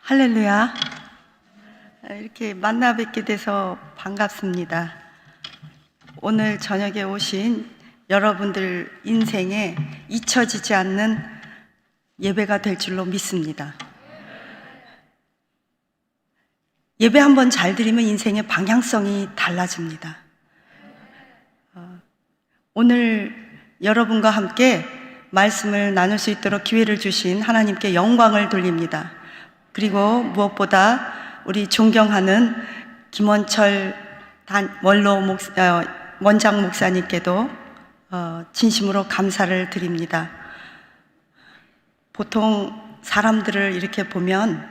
할렐루야. 이렇게 만나 뵙게 돼서 반갑습니다. 오늘 저녁에 오신 여러분들 인생에 잊혀지지 않는 예배가 될 줄로 믿습니다. 예배 한번 잘 드리면 인생의 방향성이 달라집니다. 오늘 여러분과 함께 말씀을 나눌 수 있도록 기회를 주신 하나님께 영광을 돌립니다. 그리고 무엇보다 우리 존경하는 김원철 원장 목사님께도 진심으로 감사를 드립니다. 보통 사람들을 이렇게 보면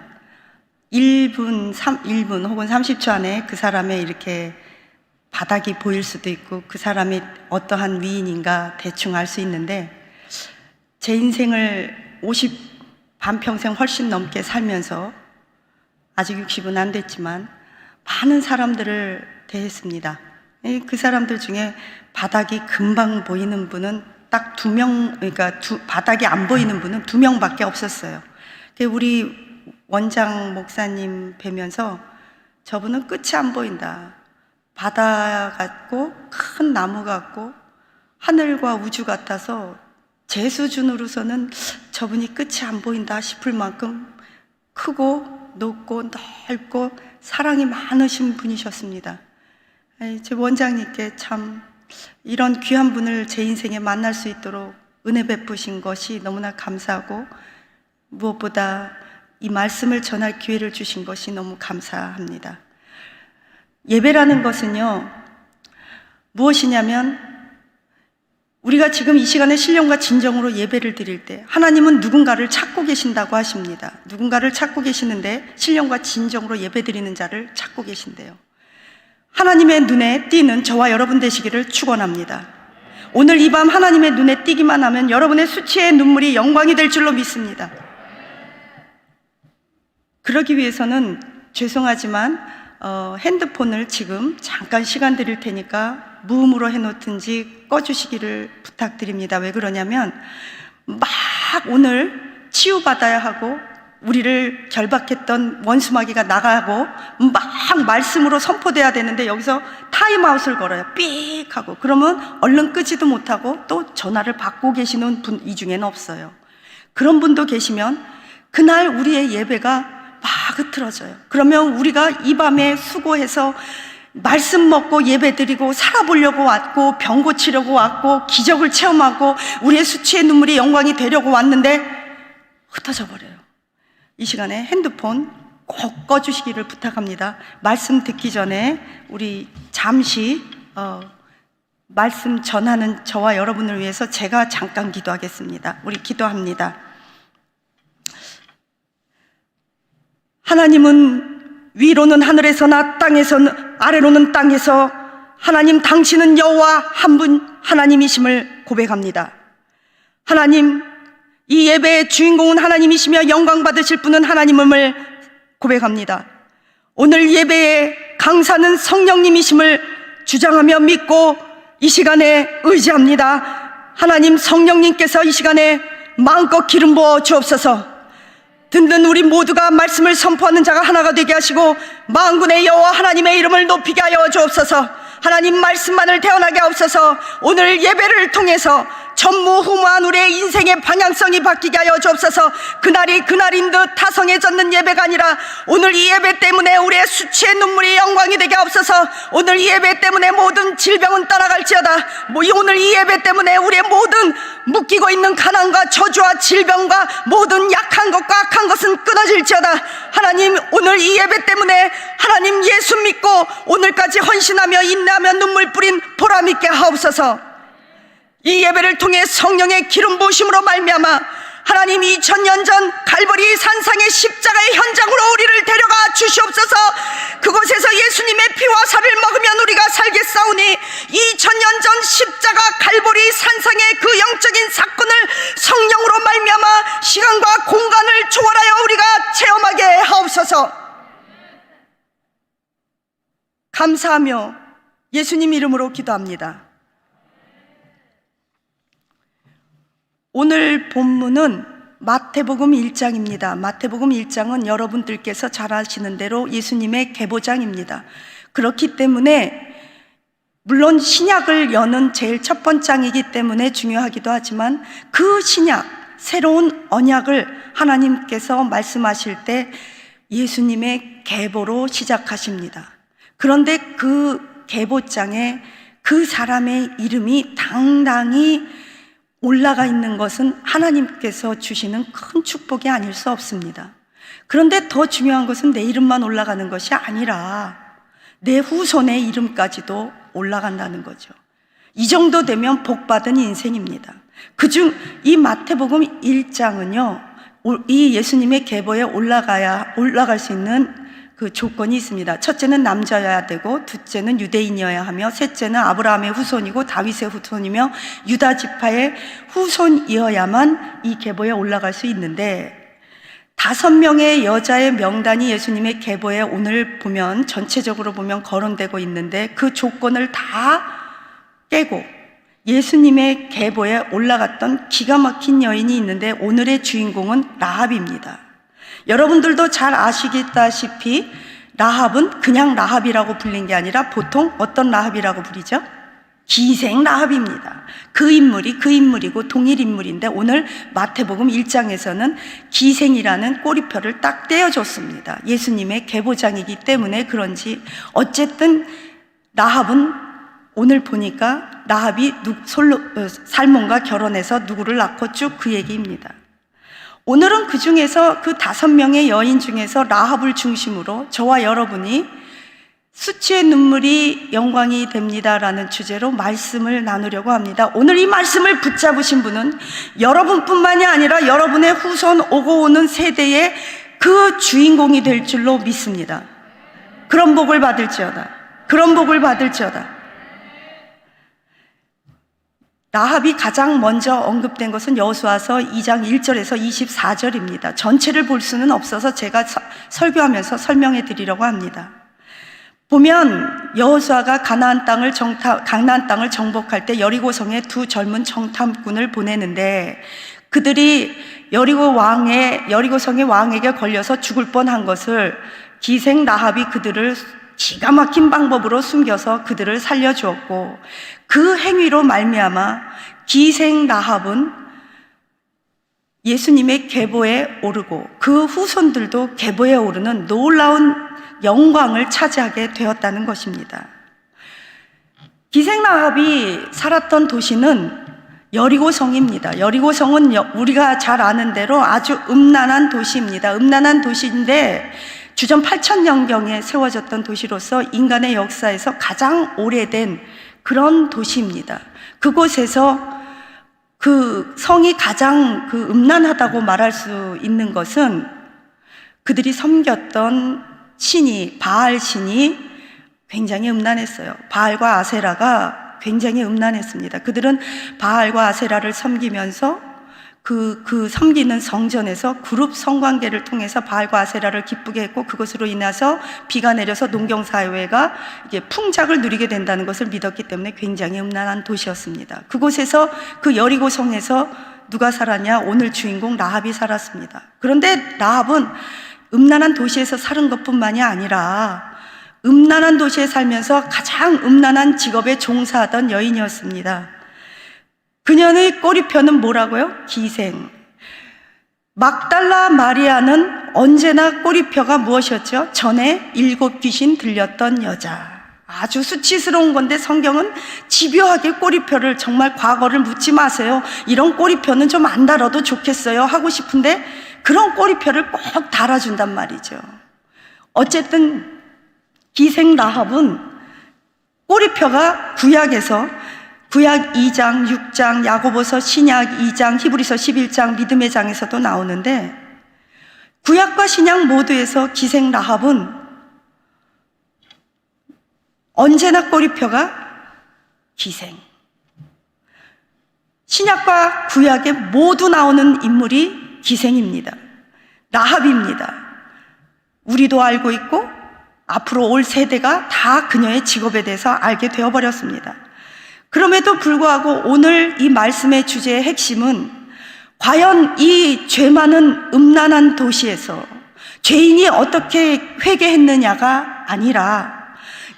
1분 혹은 30초 안에 그 사람의 이렇게 바닥이 보일 수도 있고 그 사람이 어떠한 위인인가 대충 알 수 있는데, 제 인생을 반평생 훨씬 넘게 살면서 아직 60은 안 됐지만 많은 사람들을 대했습니다. 그 사람들 중에 바닥이 금방 보이는 분은 딱 2명, 그러니까 바닥이 안 보이는 분은 2명밖에 없었어요. 우리 원장 목사님 뵈면서 저분은 끝이 안 보인다. 바다 같고 큰 나무 같고 하늘과 우주 같아서 제 수준으로서는 저분이 끝이 안 보인다 싶을 만큼 크고 높고 넓고 사랑이 많으신 분이셨습니다. 제 원장님께 참 이런 귀한 분을 제 인생에 만날 수 있도록 은혜 베푸신 것이 너무나 감사하고, 무엇보다 이 말씀을 전할 기회를 주신 것이 너무 감사합니다. 예배라는 것은요, 무엇이냐면 우리가 지금 이 시간에 신령과 진정으로 예배를 드릴 때 하나님은 누군가를 찾고 계신다고 하십니다. 누군가를 찾고 계시는데 신령과 진정으로 예배 드리는 자를 찾고 계신대요. 하나님의 눈에 띄는 저와 여러분 되시기를 축원합니다. 오늘 이 밤 하나님의 눈에 띄기만 하면 여러분의 수치의 눈물이 영광이 될 줄로 믿습니다. 그러기 위해서는 죄송하지만 핸드폰을 지금 잠깐 시간 드릴 테니까 무음으로 해놓든지 꺼주시기를 부탁드립니다. 왜 그러냐면 막 오늘 치유받아야 하고 우리를 결박했던 원수마귀가 나가고 막 말씀으로 선포돼야 되는데 여기서 타임아웃을 걸어요. 삑 하고. 그러면 얼른 끄지도 못하고 또 전화를 받고 계시는 분 이 중에는 없어요. 그런 분도 계시면 그날 우리의 예배가 막 흐트러져요. 그러면 우리가 이 밤에 수고해서 말씀 먹고 예배 드리고 살아보려고 왔고 병 고치려고 왔고 기적을 체험하고 우리의 수치의 눈물이 영광이 되려고 왔는데 흩어져 버려요. 이 시간에 핸드폰 꼭 꺼주시기를 부탁합니다. 말씀 듣기 전에 우리 잠시 말씀 전하는 저와 여러분을 위해서 제가 잠깐 기도하겠습니다. 우리 기도합니다. 하나님은 위로는 하늘에서나 땅에서는 아래로는 땅에서 하나님 당신은 여호와 한 분 하나님이심을 고백합니다. 하나님, 이 예배의 주인공은 하나님이시며 영광 받으실 분은 하나님임을 고백합니다. 오늘 예배의 강사는 성령님이심을 주장하며 믿고 이 시간에 의지합니다. 하나님, 성령님께서 이 시간에 마음껏 기름 부어 주옵소서. 듣는 우리 모두가 말씀을 선포하는 자가 하나가 되게 하시고 만군의 여호와 하나님의 이름을 높이게 하여 주옵소서. 하나님, 말씀만을 태어나게 하옵소서. 오늘 예배를 통해서 전무후무한 우리의 인생의 방향성이 바뀌게 하여 주옵소서. 그날이 그날인 듯 타성해졌는 예배가 아니라 오늘 이 예배 때문에 우리의 수치의 눈물이 영광이 되게 하옵소서. 오늘 이 예배 때문에 모든 질병은 따라갈지어다. 오늘 이 예배 때문에 우리의 모든 묶이고 있는 가난과 저주와 질병과 모든 약한 것과 악한 것은 끊어질지어다. 하나님, 오늘 이 예배 때문에 하나님 예수 믿고 오늘까지 헌신하며 인내하며 눈물 뿌린 보람 있게 하옵소서. 이 예배를 통해 성령의 기름 부으심으로 말미암아 하나님 2000년 전 갈보리 산상의 십자가의 현장으로 우리를 데려가 주시옵소서. 그곳에서 예수님의 피와 살을 먹으면 우리가 살겠사오니 2000년 전 십자가 갈보리 산상의 그 영적인 사건을 성령으로 말미암아 시간과 공간을 초월하여 우리가 체험하게 하옵소서. 감사하며 예수님 이름으로 기도합니다. 오늘 본문은 마태복음 1장입니다. 마태복음 1장은 여러분들께서 잘 아시는 대로 예수님의 계보장입니다. 그렇기 때문에 물론 신약을 여는 제일 첫 번째 장이기 때문에 중요하기도 하지만 그 신약, 새로운 언약을 하나님께서 말씀하실 때 예수님의 계보로 시작하십니다. 그런데 그 계보장에 그 사람의 이름이 당당히 올라가 있는 것은 하나님께서 주시는 큰 축복이 아닐 수 없습니다. 그런데 더 중요한 것은 내 이름만 올라가는 것이 아니라 내 후손의 이름까지도 올라간다는 거죠. 이 정도 되면 복받은 인생입니다. 그중 이 마태복음 1장은요, 이 예수님의 계보에 올라갈 수 있는 그 조건이 있습니다. 첫째는 남자여야 되고, 둘째는 유대인이어야 하며, 셋째는 아브라함의 후손이고 다윗의 후손이며 유다 지파의 후손이어야만 이 계보에 올라갈 수 있는데, 5명의 여자의 명단이 예수님의 계보에 오늘 보면 전체적으로 보면 거론되고 있는데, 그 조건을 다 깨고 예수님의 계보에 올라갔던 기가 막힌 여인이 있는데, 오늘의 주인공은 라합입니다. 여러분들도 잘 아시다시피 라합은 그냥 라합이라고 불린 게 아니라 보통 어떤 라합이라고 부르죠? 기생 라합입니다. 그 인물이고 동일 인물인데 오늘 마태복음 1장에서는 기생이라는 꼬리표를 딱 떼어줬습니다. 예수님의 계보장이기 때문에 그런지 어쨌든 라합은 오늘 보니까 라합이 살몬과 결혼해서 누구를 낳고 쭉 그 얘기입니다. 오늘은 그 중에서 그 5명의 여인 중에서 라합을 중심으로 저와 여러분이 수치의 눈물이 영광이 됩니다라는 주제로 말씀을 나누려고 합니다. 오늘 이 말씀을 붙잡으신 분은 여러분뿐만이 아니라 여러분의 후손 오고 오는 세대의 그 주인공이 될 줄로 믿습니다. 그런 복을 받을지어다. 그런 복을 받을지어다. 라합이 가장 먼저 언급된 것은 여호수아서 2장 1절에서 24절입니다. 전체를 볼 수는 없어서 제가 설교하면서 설명해 드리려고 합니다. 보면 여호수아가 가나안 땅을 정복할 때 여리고성에 2 젊은 정탐꾼을 보내는데, 그들이 여리고성의 왕에게 걸려서 죽을 뻔한 것을 기생 라합이 그들을 기가 막힌 방법으로 숨겨서 그들을 살려주었고, 그 행위로 말미암아 기생 라합은 예수님의 계보에 오르고 그 후손들도 계보에 오르는 놀라운 영광을 차지하게 되었다는 것입니다. 기생 라합이 살았던 도시는 여리고성입니다. 여리고성은 우리가 잘 아는 대로 아주 음란한 도시입니다. 음란한 도시인데 주전 8,000년경에 세워졌던 도시로서 인간의 역사에서 가장 오래된 그런 도시입니다. 그곳에서 그 성이 가장 음란하다고 말할 수 있는 것은 그들이 섬겼던 신이, 바알 신이 굉장히 음란했어요. 바알과 아세라가 굉장히 음란했습니다. 그들은 바알과 아세라를 섬기면서 그 섬기는 성전에서 그룹 성관계를 통해서 바알과 아세라를 기쁘게 했고, 그것으로 인해서 비가 내려서 농경사회가 이제 풍작을 누리게 된다는 것을 믿었기 때문에 굉장히 음란한 도시였습니다. 그곳에서 그 여리고성에서 누가 살았냐? 오늘 주인공 라합이 살았습니다. 그런데 라합은 음란한 도시에서 사는 것뿐만이 아니라 음란한 도시에 살면서 가장 음란한 직업에 종사하던 여인이었습니다. 그녀의 꼬리표는 뭐라고요? 기생. 막달라 마리아는 언제나 꼬리표가 무엇이었죠? 전에 7 귀신 들렸던 여자. 아주 수치스러운 건데 성경은 집요하게 꼬리표를, 정말 과거를 묻지 마세요. 이런 꼬리표는 좀 안 달아도 좋겠어요 하고 싶은데 그런 꼬리표를 꼭 달아준단 말이죠. 어쨌든 기생 라합은 꼬리표가 구약 2장, 6장, 야고보서, 신약 2장, 히브리서 11장, 믿음의 장에서도 나오는데, 구약과 신약 모두에서 기생 라합은 언제나 꼬리표가 기생. 신약과 구약에 모두 나오는 인물이 기생입니다. 라합입니다. 우리도 알고 있고 앞으로 올 세대가 다 그녀의 직업에 대해서 알게 되어버렸습니다. 그럼에도 불구하고 오늘 이 말씀의 주제의 핵심은 과연 이 죄 많은 음란한 도시에서 죄인이 어떻게 회개했느냐가 아니라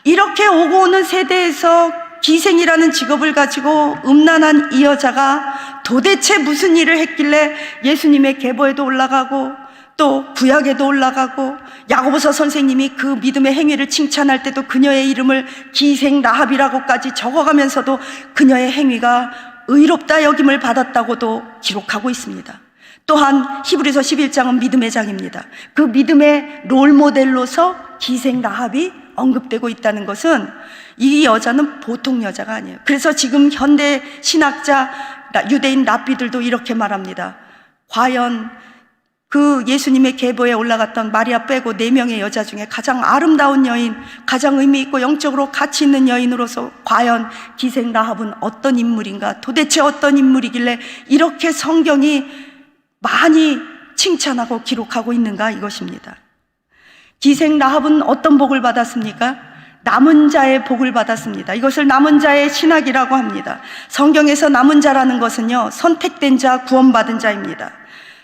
이렇게 오고 오는 세대에서 기생이라는 직업을 가지고 음란한 이 여자가 도대체 무슨 일을 했길래 예수님의 계보에도 올라가고 또 구약에도 올라가고 야고보서 선생님이 그 믿음의 행위를 칭찬할 때도 그녀의 이름을 기생 라합이라고까지 적어가면서도 그녀의 행위가 의롭다 여김을 받았다고도 기록하고 있습니다. 또한 히브리서 11장은 믿음의 장입니다. 그 믿음의 롤모델로서 기생 라합이 언급되고 있다는 것은 이 여자는 보통 여자가 아니에요. 그래서 지금 현대 신학자 유대인 랍비들도 이렇게 말합니다. 과연 그 예수님의 계보에 올라갔던 마리아 빼고 4명의 여자 중에 가장 아름다운 여인, 가장 의미 있고 영적으로 가치 있는 여인으로서 과연 기생 라합은 어떤 인물인가, 도대체 어떤 인물이길래 이렇게 성경이 많이 칭찬하고 기록하고 있는가, 이것입니다. 기생 라합은 어떤 복을 받았습니까? 남은 자의 복을 받았습니다. 이것을 남은 자의 신학이라고 합니다. 성경에서 남은 자라는 것은요, 선택된 자, 구원받은 자입니다.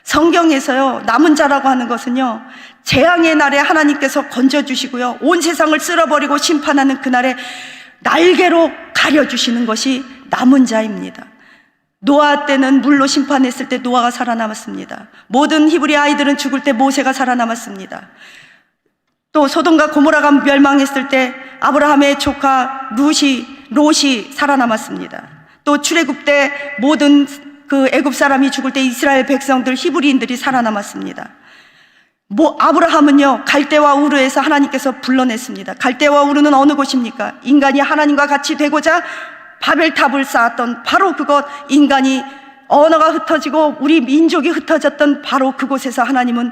성경에서요, 남은 자라고 하는 것은요, 재앙의 날에 하나님께서 건져주시고요, 온 세상을 쓸어버리고 심판하는 그날에 날개로 가려주시는 것이 남은 자입니다. 노아 때는 물로 심판했을 때 노아가 살아남았습니다. 모든 히브리 아이들은 죽을 때 모세가 살아남았습니다. 또 소돔과 고모라가 멸망했을 때 아브라함의 조카 롯이 살아남았습니다. 또 출애굽 때 모든 그 애굽 사람이 죽을 때 이스라엘 백성들, 히브리인들이 살아남았습니다. 아브라함은요, 갈대와 우르에서 하나님께서 불러냈습니다. 갈대와 우르는 어느 곳입니까? 인간이 하나님과 같이 되고자 바벨탑을 쌓았던 바로 그곳, 인간이 언어가 흩어지고 우리 민족이 흩어졌던 바로 그곳에서 하나님은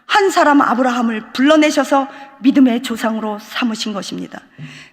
한 사람 아브라함을 불러내셔서 믿음의 조상으로 삼으신 것입니다.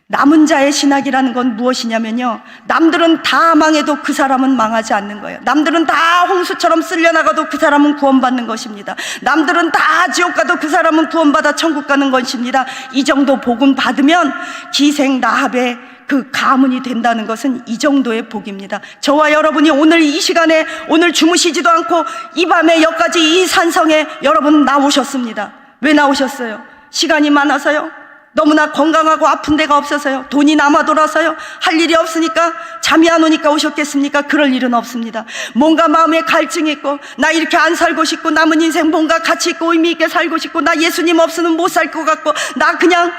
남은 자의 신학이라는 건 무엇이냐면요, 남들은 다 망해도 그 사람은 망하지 않는 거예요. 남들은 다 홍수처럼 쓸려나가도 그 사람은 구원받는 것입니다. 남들은 다 지옥 가도 그 사람은 구원받아 천국 가는 것입니다. 이 정도 복음 받으면 기생 라합의 그 가문이 된다는 것은 이 정도의 복입니다. 저와 여러분이 오늘 이 시간에, 오늘 주무시지도 않고 이 밤에 여기까지 이 산성에 여러분 나오셨습니다. 왜 나오셨어요? 시간이 많아서요? 너무나 건강하고 아픈 데가 없어서요? 돈이 남아 돌아서요? 할 일이 없으니까? 잠이 안 오니까 오셨겠습니까? 그럴 일은 없습니다. 뭔가 마음에 갈증이 있고, 나 이렇게 안 살고 싶고, 남은 인생 뭔가 가치 있고 의미 있게 살고 싶고, 나 예수님 없으면 못 살 것 같고, 나 그냥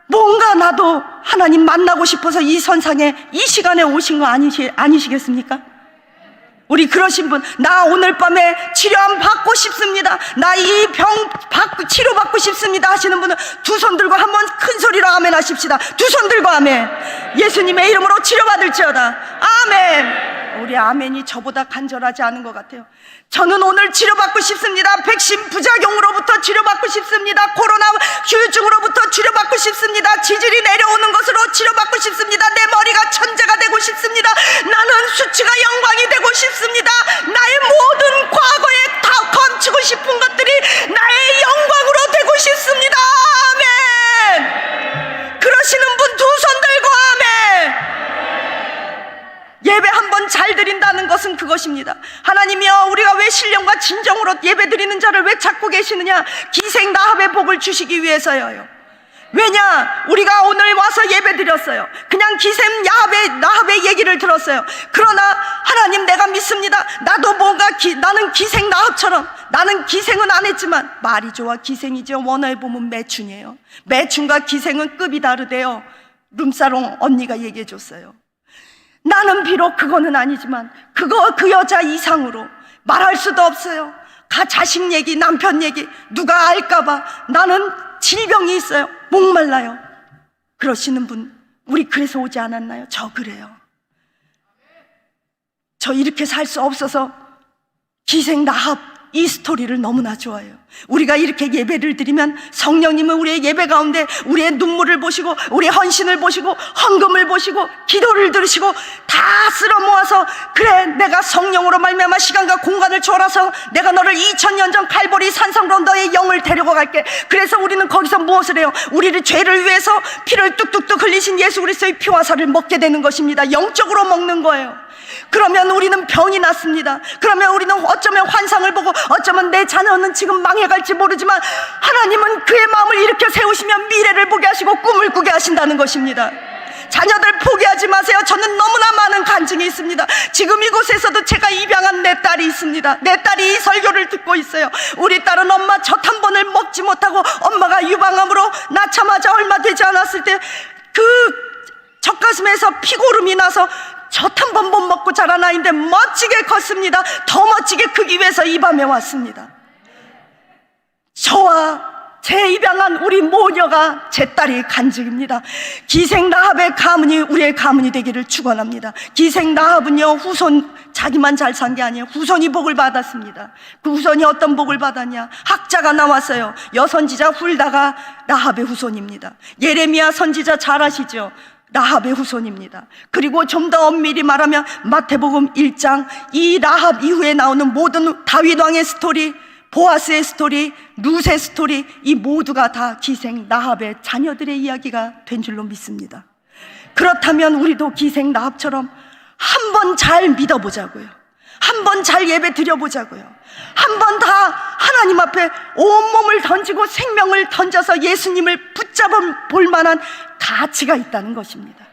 뭔가 나도 하나님 만나고 싶어서 이 선상에 이 시간에 오신 거 아니시겠습니까? 우리 그러신 분, 나 오늘 밤에 치료함 받고 싶습니다, 나 이 병 치료받고 싶습니다 하시는 분은 두 손 들고 한번 큰 소리로 아멘 하십시다. 두 손 들고 아멘. 예수님의 이름으로 치료받을지어다. 아멘. 우리 아멘이 저보다 간절하지 않은 것 같아요. 저는 오늘 치료받고 싶습니다. 백신 부작용으로부터 치료받고 싶습니다. 코로나 후유증으로부터 치료받고 싶습니다. 지질이 내려오는 것으로 치료받고 싶습니다. 내 머리가 천재가 되고 싶습니다. 나는 수치가 영광이 되고 싶습니다. 나의 모든 과거에 다 감추고 싶은 것들이 나의 영광으로 되고 싶습니다. 아멘. 그러시는 분 두 손 들고 아멘. 예배 한 번 잘 드린다는 것은 그것입니다. 하나님이여, 우리가 왜 신령과 진정으로 예배 드리는 자를 왜 찾고 계시느냐? 기생 라합의 복을 주시기 위해서요. 왜냐? 우리가 오늘 와서 예배 드렸어요. 그냥 기생 라합의 얘기를 들었어요. 그러나 하나님, 내가 믿습니다. 나도 뭔가 나는 기생 라합처럼, 나는 기생은 안 했지만, 말이 좋아 기생이죠. 원어에 보면 매춘이에요. 매춘과 기생은 급이 다르대요. 룸사롱 언니가 얘기해 줬어요. 나는 비록 그거는 아니지만 그 여자 이상으로 말할 수도 없어요. 자식 얘기, 남편 얘기 누가 알까봐 나는 질병이 있어요. 목말라요. 그러시는 분, 우리 그래서 오지 않았나요? 저 그래요. 저 이렇게 살 수 없어서 기생 라합 이 스토리를 너무나 좋아해요. 우리가 이렇게 예배를 드리면 성령님은 우리의 예배 가운데 우리의 눈물을 보시고, 우리의 헌신을 보시고, 헌금을 보시고, 기도를 들으시고 다 쓸어 모아서, 그래, 내가 성령으로 말미암아 시간과 공간을 초월해서 내가 너를 2000년 전 칼보리 산성으로 너의 영을 데리고 갈게. 그래서 우리는 거기서 무엇을 해요? 우리를 죄를 위해서 피를 뚝뚝뚝 흘리신 예수 그리스도의 피와 살을 먹게 되는 것입니다. 영적으로 먹는 거예요. 그러면 우리는 병이 났습니다. 그러면 우리는 어쩌면 환상을 보고 어쩌면 내 자녀는 지금 망해갈지 모르지만 하나님은 그의 마음을 일으켜 세우시면 미래를 보게 하시고 꿈을 꾸게 하신다는 것입니다. 자녀들 포기하지 마세요. 저는 너무나 많은 간증이 있습니다. 지금 이곳에서도 제가 입양한 내 딸이 있습니다. 내 딸이 이 설교를 듣고 있어요. 우리 딸은 엄마 젖 한 번을 먹지 못하고 엄마가 유방암으로 낳자마자 얼마 되지 않았을 때 그 젖가슴에서 피고름이 나서 젖 한 번 못 먹고 자란 아이인데 멋지게 컸습니다. 더 멋지게 크기 위해서 이 밤에 왔습니다. 저와 제 입양한 우리 모녀가 제 딸이 간증입니다. 기생 라합의 가문이 우리의 가문이 되기를 축원합니다. 기생 라합은요, 후손 자기만 잘 산 게 아니에요. 후손이 복을 받았습니다. 그 후손이 어떤 복을 받았냐? 학자가 나왔어요. 여선지자 훌다가 라합의 후손입니다. 예레미야 선지자 잘 아시죠? 라합의 후손입니다. 그리고 좀 더 엄밀히 말하면 마태복음 1장 이 라합 이후에 나오는 모든 다윗 왕의 스토리, 보아스의 스토리, 룻의 스토리, 이 모두가 다 기생 라합의 자녀들의 이야기가 된 줄로 믿습니다. 그렇다면 우리도 기생 라합처럼 한번 잘 믿어보자고요. 한번 잘 예배 드려보자고요. 한번 다 하나님 앞에 온몸을 던지고 생명을 던져서 예수님을 붙잡아 볼 만한 가치가 있다는 것입니다.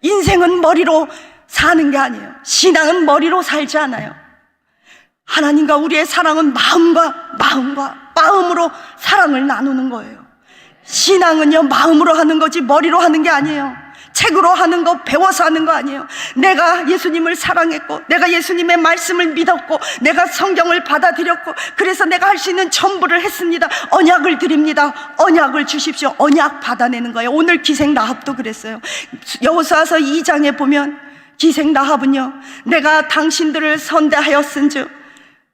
인생은 머리로 사는 게 아니에요. 신앙은 머리로 살지 않아요. 하나님과 우리의 사랑은 마음으로 사랑을 나누는 거예요. 신앙은요, 마음으로 하는 거지 머리로 하는 게 아니에요. 책으로 하는 거, 배워서 하는 거 아니에요. 내가 예수님을 사랑했고, 내가 예수님의 말씀을 믿었고, 내가 성경을 받아들였고, 그래서 내가 할 수 있는 전부를 했습니다. 언약을 드립니다. 언약을 주십시오. 언약 받아내는 거예요. 오늘 기생 라합도 그랬어요. 여호수아서 2장에 보면 기생 라합은요, 내가 당신들을 선대하였은즉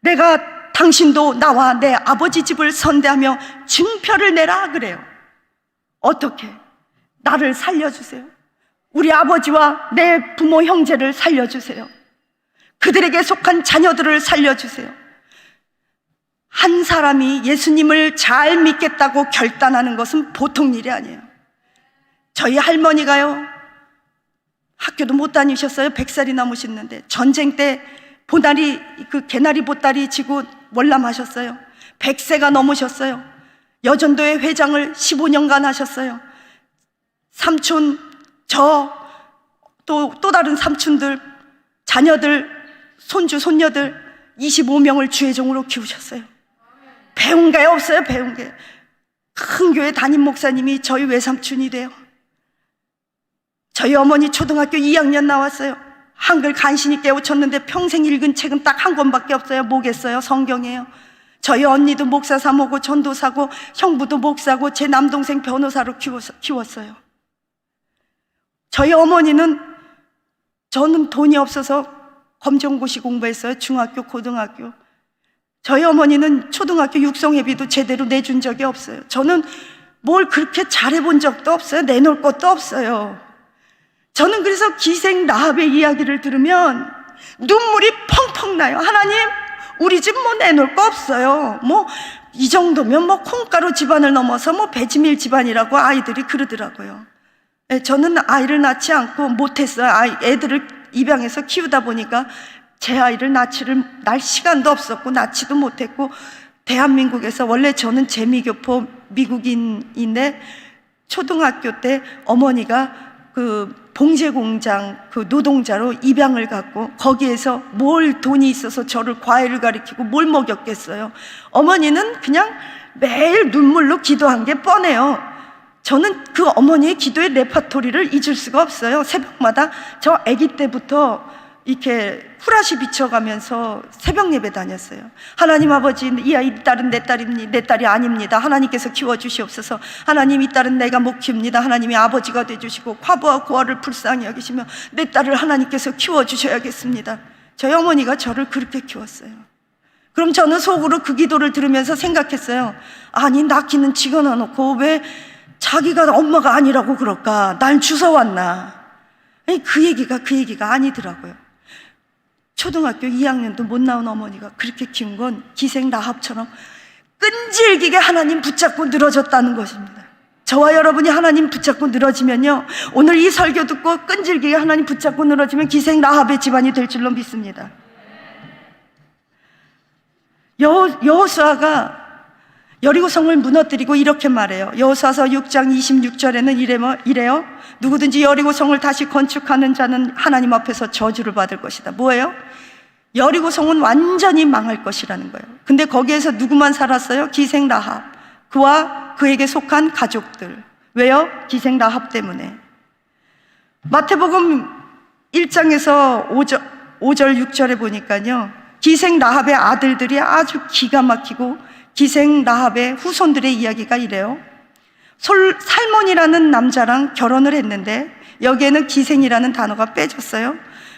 내가 당신도 나와 내 아버지 집을 선대하며 증표를 내라 그래요. 어떻게? 나를 살려주세요. 우리 아버지와 내 부모 형제를 살려주세요. 그들에게 속한 자녀들을 살려주세요. 한 사람이 예수님을 잘 믿겠다고 결단하는 것은 보통 일이 아니에요. 저희 할머니가요, 학교도 못 다니셨어요. 100살이 넘으셨는데 전쟁 때 보나리, 그 개나리 보따리 지고 월남하셨어요. 100세가 넘으셨어요. 여전도의 회장을 15년간 하셨어요. 삼촌, 또 다른 삼촌들, 자녀들, 손주, 손녀들 25명을 주의 종으로 키우셨어요. 배운 게 없어요. 배운 게. 큰 교회 담임 목사님이 저희 외삼촌이 돼요. 저희 어머니 초등학교 2학년 나왔어요. 한글 간신히 깨우쳤는데 평생 읽은 책은 딱 한 권밖에 없어요. 뭐겠어요? 성경이에요. 저희 언니도 목사 사모고 전도사고 형부도 목사고 제 남동생 변호사로 키웠어요. 저희 어머니는, 저는 돈이 없어서 검정고시 공부했어요. 중학교, 고등학교. 저희 어머니는 초등학교 육성회비도 제대로 내준 적이 없어요. 저는 뭘 그렇게 잘해본 적도 없어요. 내놓을 것도 없어요. 저는 그래서 기생 라합의 이야기를 들으면 눈물이 펑펑 나요. 하나님, 우리 집 뭐 내놓을 거 없어요. 뭐 이 정도면 뭐 콩가루 집안을 넘어서 뭐 배지밀 집안이라고 아이들이 그러더라고요. 저는 아이를 낳지 않고 못했어요. 애들을 입양해서 키우다 보니까 제 아이를 낳을 시간도 없었고 낳지도 못했고, 대한민국에서 원래 저는 재미교포 미국인인데 초등학교 때 어머니가 그 봉제공장 그 노동자로 입양을 갔고, 거기에서 뭘 돈이 있어서 저를 과외를 가르치고 뭘 먹였겠어요. 어머니는 그냥 매일 눈물로 기도한 게 뻔해요. 저는 그 어머니의 기도의 레파토리를 잊을 수가 없어요. 새벽마다 저 아기 때부터 이렇게 후라시 비춰가면서 새벽 예배 다녔어요. 하나님 아버지, 이 딸은 내 딸이 아닙니다. 하나님께서 키워주시옵소서. 하나님, 이 딸은 내가 못 키웁니다. 하나님이 아버지가 되주시고 과부와 고아를 불쌍히 여기시며 내 딸을 하나님께서 키워주셔야겠습니다. 저희 어머니가 저를 그렇게 키웠어요. 그럼 저는 속으로 그 기도를 들으면서 생각했어요. 아니, 낳기는 지가 낳아놓고 왜 자기가 엄마가 아니라고 그럴까? 날 주워왔나? 아니, 그 얘기가 아니더라고요. 초등학교 2학년도 못 나온 어머니가 그렇게 키운 건 기생 라합처럼 끈질기게 하나님 붙잡고 늘어졌다는 것입니다. 저와 여러분이 하나님 붙잡고 늘어지면요, 오늘 이 설교 듣고 끈질기게 하나님 붙잡고 늘어지면 기생 라합의 집안이 될 줄로 믿습니다. 여호수아가 여리고성을 무너뜨리고 이렇게 말해요. 여호수아서 6장 26절에는 이래요. 누구든지 여리고성을 다시 건축하는 자는 하나님 앞에서 저주를 받을 것이다. 뭐예요? 여리고성은 완전히 망할 것이라는 거예요. 근데 거기에서 누구만 살았어요? 기생 라합, 그와 그에게 속한 가족들. 왜요? 기생 라합 때문에. 마태복음 1장에서 5절 6절에 보니까요, 기생 라합의 아들들이 아주 기가 막히고 기생 라합의 후손들의 이야기가 이래요. 살몬이라는 남자랑 결혼을 했는데 여기에는 기생이라는 단어가 빼졌어요.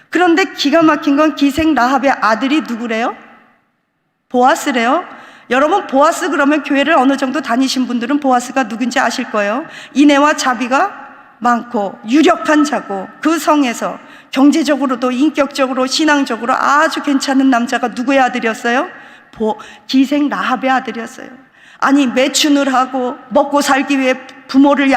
그런데 기가 막힌 건 기생 라합의 아들이 누구래요? 보아스래요. 여러분, 보아스 그러면 교회를 어느 정도 다니신 분들은 보아스가 누군지 아실 거예요. 인애와 자비가 많고 유력한 자고 그 성에서 경제적으로도 인격적으로 신앙적으로 아주 괜찮은 남자가 누구의 아들이었어요? 기생 라합의 아들이었어요. 아니, 매춘을 하고 먹고 살기 위해 부모를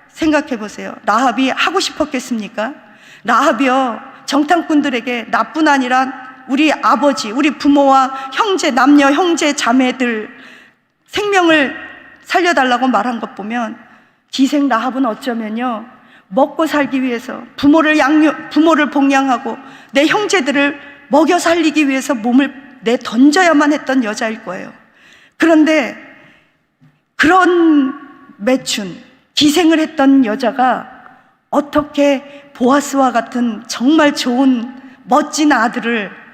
생각해 보세요. 라합이 하고 싶었겠습니까? 라합이요, 정탐꾼들에게 나뿐 아니라 우리 아버지, 우리 부모와 형제, 남녀 형제 자매들 생명을 살려달라고 말한 것 보면 기생 라합은 어쩌면요, 먹고 살기 위해서 부모를 봉양하고 내 형제들을 먹여 살리기 위해서 몸을 내던져야만 했던 여자일 거예요. 그런데 그런 매춘, 기생을 했던 여자가 어떻게 보아스와 같은 정말 좋은 멋진 아들을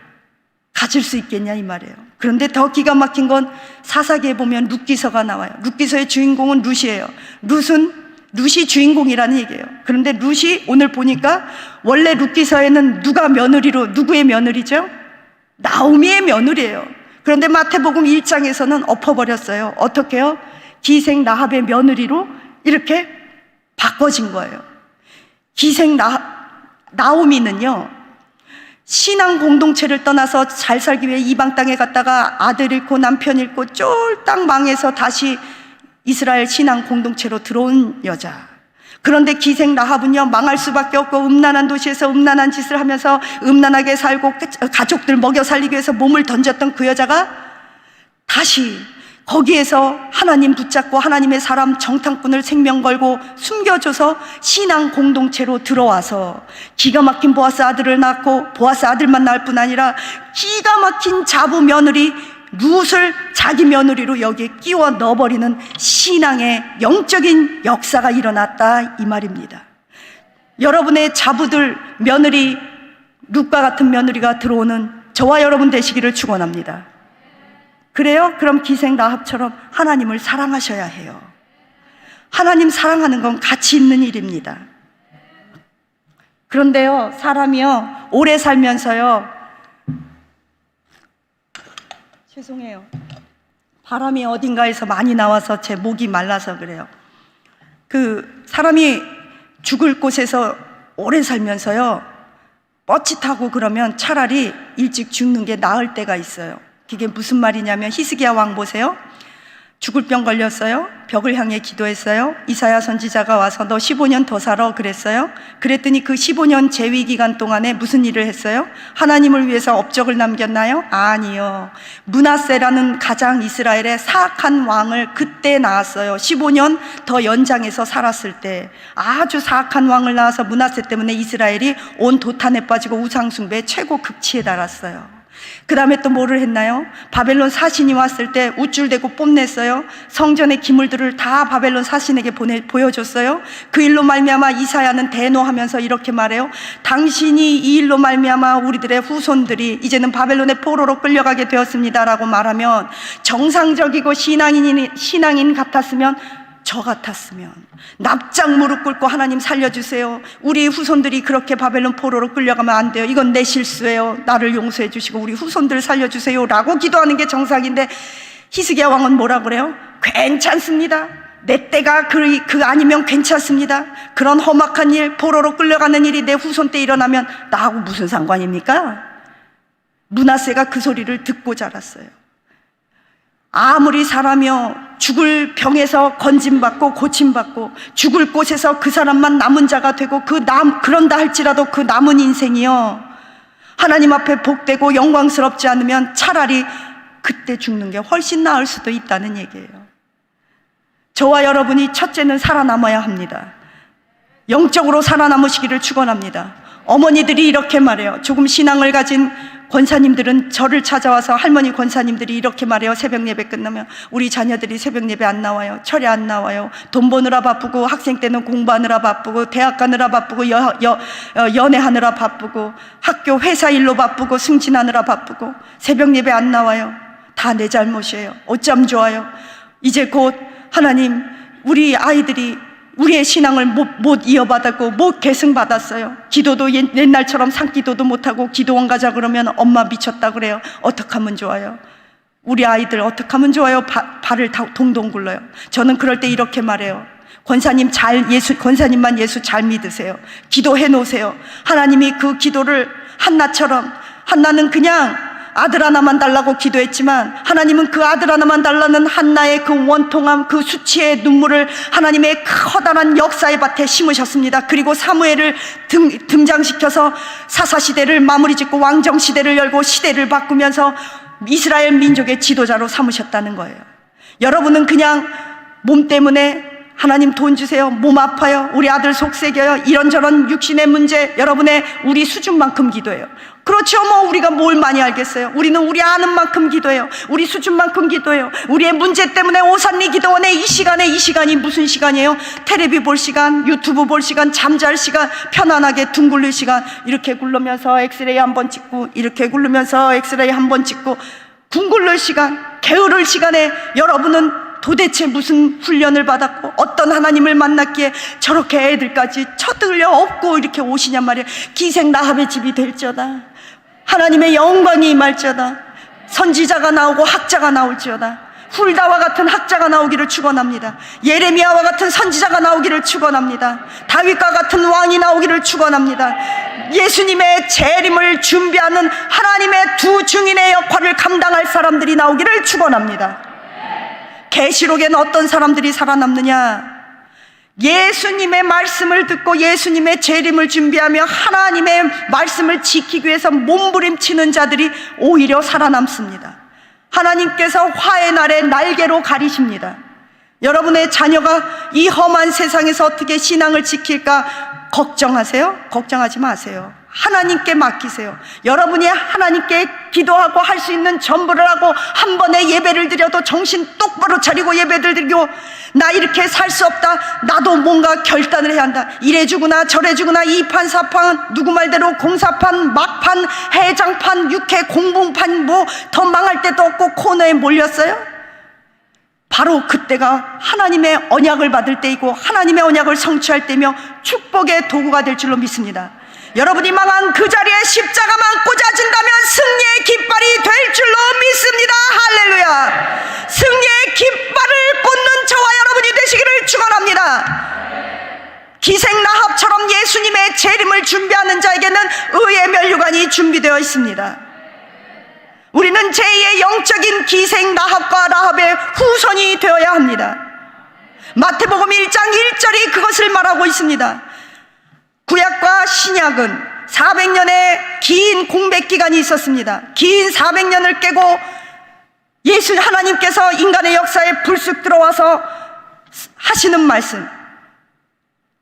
가질 수 있겠냐 이 말이에요. 그런데 더 기가 막힌 건 사사기에 보면 룻기서가 나와요. 룻기서의 주인공은 룻이에요. 룻이 주인공이라는 얘기예요. 그런데 룻이 오늘 보니까 원래 룻기서에는 누구의 며느리죠? 나오미의 며느리예요. 그런데 마태복음 1장에서는 엎어버렸어요. 어떻게요? 기생 라합의 며느리로 이렇게 바꿔진 거예요. 기생 나오미는요, 신앙 공동체를 떠나서 잘 살기 위해 이방 땅에 갔다가 아들 잃고 남편 잃고 쫄딱 망해서 다시 이스라엘 신앙 공동체로 들어온 여자. 그런데 기생 라합은요, 망할 수밖에 없고 음란한 도시에서 음란한 짓을 하면서 음란하게 살고 가족들 먹여 살리기 위해서 몸을 던졌던 그 여자가 다시 거기에서 하나님 붙잡고 하나님의 사람 정탐꾼을 생명 걸고 숨겨줘서 신앙 공동체로 들어와서 기가 막힌 보아스 아들을 낳고 보아스 아들만 낳을 뿐 아니라 기가 막힌 자부 며느리 룻을 자기 며느리로 여기에 끼워 넣어버리는 신앙의 영적인 역사가 일어났다 이 말입니다. 여러분의 자부들 며느리 룻과 같은 며느리가 들어오는 저와 여러분 되시기를 축원합니다. 그래요? 그럼 기생 라합처럼 하나님을 사랑하셔야 해요. 하나님 사랑하는 건 가치 있는 일입니다. 그런데요, 사람이요, 오래 살면서요, 죄송해요, 바람이 어딘가에서 많이 나와서 제 목이 말라서 그래요. 사람이 죽을 곳에서 오래 살면서요, 뻗짓하고 그러면 차라리 일찍 죽는 게 나을 때가 있어요. 그게 무슨 말이냐면 히스기야 왕 보세요. 죽을 병 걸렸어요. 벽을 향해 기도했어요. 이사야 선지자가 와서 너 15년 더 살아 그랬어요. 그랬더니 그 15년 재위 기간 동안에 무슨 일을 했어요? 하나님을 위해서 업적을 남겼나요? 아니요. 므낫세라는 가장 이스라엘의 사악한 왕을 그때 낳았어요. 15년 더 연장해서 살았을 때 아주 사악한 왕을 낳아서 므낫세 때문에 이스라엘이 온 도탄에 빠지고 우상숭배의 최고 극치에 달았어요. 그 다음에 또 뭐를 했나요? 바벨론 사신이 왔을 때 우쭐대고 뽐냈어요. 성전의 기물들을 다 바벨론 사신에게 보여줬어요. 그 일로 말미암아 이사야는 대노하면서 이렇게 말해요. 당신이 이 일로 말미암아 우리들의 후손들이 이제는 바벨론의 포로로 끌려가게 되었습니다라고 말하면 정상적이고 신앙인 같았으면, 저 같았으면 납작 무릎 꿇고 하나님 살려주세요. 우리 후손들이 그렇게 바벨론 포로로 끌려가면 안 돼요. 이건 내 실수예요. 나를 용서해 주시고 우리 후손들 살려주세요 라고 기도하는 게 정상인데 히스기야 왕은 뭐라 그래요? 괜찮습니다. 내 때가 그 아니면 괜찮습니다. 그런 험악한 일, 포로로 끌려가는 일이 내 후손 때 일어나면 나하고 무슨 상관입니까? 므낫세가 그 소리를 듣고 자랐어요. 아무리 사람이요 죽을 병에서 건짐받고 고침받고 죽을 곳에서 그 사람만 남은 자가 되고 그런다 할지라도 그 남은 인생이요, 하나님 앞에 복되고 영광스럽지 않으면 차라리 그때 죽는 게 훨씬 나을 수도 있다는 얘기예요. 저와 여러분이 첫째는 살아남아야 합니다. 영적으로 살아남으시기를 축원합니다. 어머니들이 이렇게 말해요. 조금 신앙을 가진 권사님들은 저를 찾아와서, 할머니 권사님들이 이렇게 말해요. 새벽 예배 끝나면 우리 자녀들이 새벽 예배 안 나와요. 철에 안 나와요. 돈 버느라 바쁘고, 학생 때는 공부하느라 바쁘고, 대학 가느라 바쁘고, 연애하느라 바쁘고, 학교 회사 일로 바쁘고, 승진하느라 바쁘고, 새벽 예배 안 나와요. 다 내 잘못이에요. 어쩜 좋아요. 이제 곧 하나님, 우리 아이들이 우리의 신앙을 못 이어받았고 못 계승받았어요. 기도도 옛날처럼 산기도도 못하고 기도원 가자 그러면 엄마 미쳤다 그래요. 어떻게 하면 좋아요? 우리 아이들 어떻게 하면 좋아요? 발을 다 동동 굴러요. 저는 그럴 때 이렇게 말해요. 권사님만 예수 잘 믿으세요. 기도해 놓으세요. 하나님이 그 기도를 한나처럼, 한나는 그냥 아들 하나만 달라고 기도했지만 하나님은 그 아들 하나만 달라는 한나의 그 원통함, 그 수치의 눈물을 하나님의 커다란 역사의 밭에 심으셨습니다. 그리고 사무엘을 등장시켜서 사사시대를 마무리 짓고 왕정시대를 열고 시대를 바꾸면서 이스라엘 민족의 지도자로 삼으셨다는 거예요. 여러분은 그냥 몸 때문에 하나님 돈 주세요, 몸 아파요, 우리 아들 속색여요, 이런저런 육신의 문제, 여러분의 우리 수준만큼 기도해요. 그렇죠. 뭐 우리가 뭘 많이 알겠어요. 우리는 우리 아는 만큼 기도해요. 우리 수준만큼 기도해요. 우리의 문제 때문에 오산리 기도원에 이 시간이 무슨 시간이에요? 텔레비 볼 시간, 유튜브 볼 시간, 잠잘 시간, 편안하게 둥글릴 시간, 이렇게 굴르면서 엑스레이 한번 찍고, 이렇게 굴르면서 엑스레이 한번 찍고, 둥글릴 시간, 게으를 시간에 여러분은 도대체 무슨 훈련을 받았고 어떤 하나님을 만났기에 저렇게 애들까지 쳐들려 업고 이렇게 오시냔 말이에요. 기생 라합의 집이 될지어다. 하나님의 영광이 임할지어다. 선지자가 나오고 학자가 나올지어다. 훌다와 같은 학자가 나오기를 축원합니다. 예레미야와 같은 선지자가 나오기를 축원합니다. 다윗과 같은 왕이 나오기를 축원합니다. 예수님의 재림을 준비하는 하나님의 두 증인의 역할을 감당할 사람들이 나오기를 축원합니다. 계시록에는 어떤 사람들이 살아남느냐? 예수님의 말씀을 듣고 예수님의 재림을 준비하며 하나님의 말씀을 지키기 위해서 몸부림치는 자들이 오히려 살아남습니다. 하나님께서 화의 날에 날개로 가리십니다. 여러분의 자녀가 이 험한 세상에서 어떻게 신앙을 지킬까 걱정하세요? 걱정하지 마세요. 하나님께 맡기세요. 여러분이 하나님께 기도하고 할 수 있는 전부를 하고 한 번에 예배를 드려도 정신 똑바로 차리고 예배를 드리고, 나 이렇게 살 수 없다, 나도 뭔가 결단을 해야 한다, 이래 주구나 저래 주구나, 2판 4판 누구 말대로 공사판, 막판, 해장판, 육회 공붕판, 뭐 더 망할 데도 없고 코너에 몰렸어요. 바로 그때가 하나님의 언약을 받을 때이고 하나님의 언약을 성취할 때며 축복의 도구가 될 줄로 믿습니다. 여러분이 망한 그 자리에 십자가만 꽂아진다면 승리의 깃발이 될 줄로 믿습니다. 할렐루야. 승리의 깃발을 꽂는 저와 여러분이 되시기를 축원합니다. 기생 라합처럼 예수님의 재림을 준비하는 자에게는 의의 면류관이 준비되어 있습니다. 우리는 제2의 영적인 기생 라합과 라합의 후손이 되어야 합니다. 마태복음 1장 1절이 그것을 말하고 있습니다. 구약과 신약은 400년의 긴 공백 기간이 있었습니다. 긴 400년을 깨고 예수 하나님께서 인간의 역사에 불쑥 들어와서 하시는 말씀,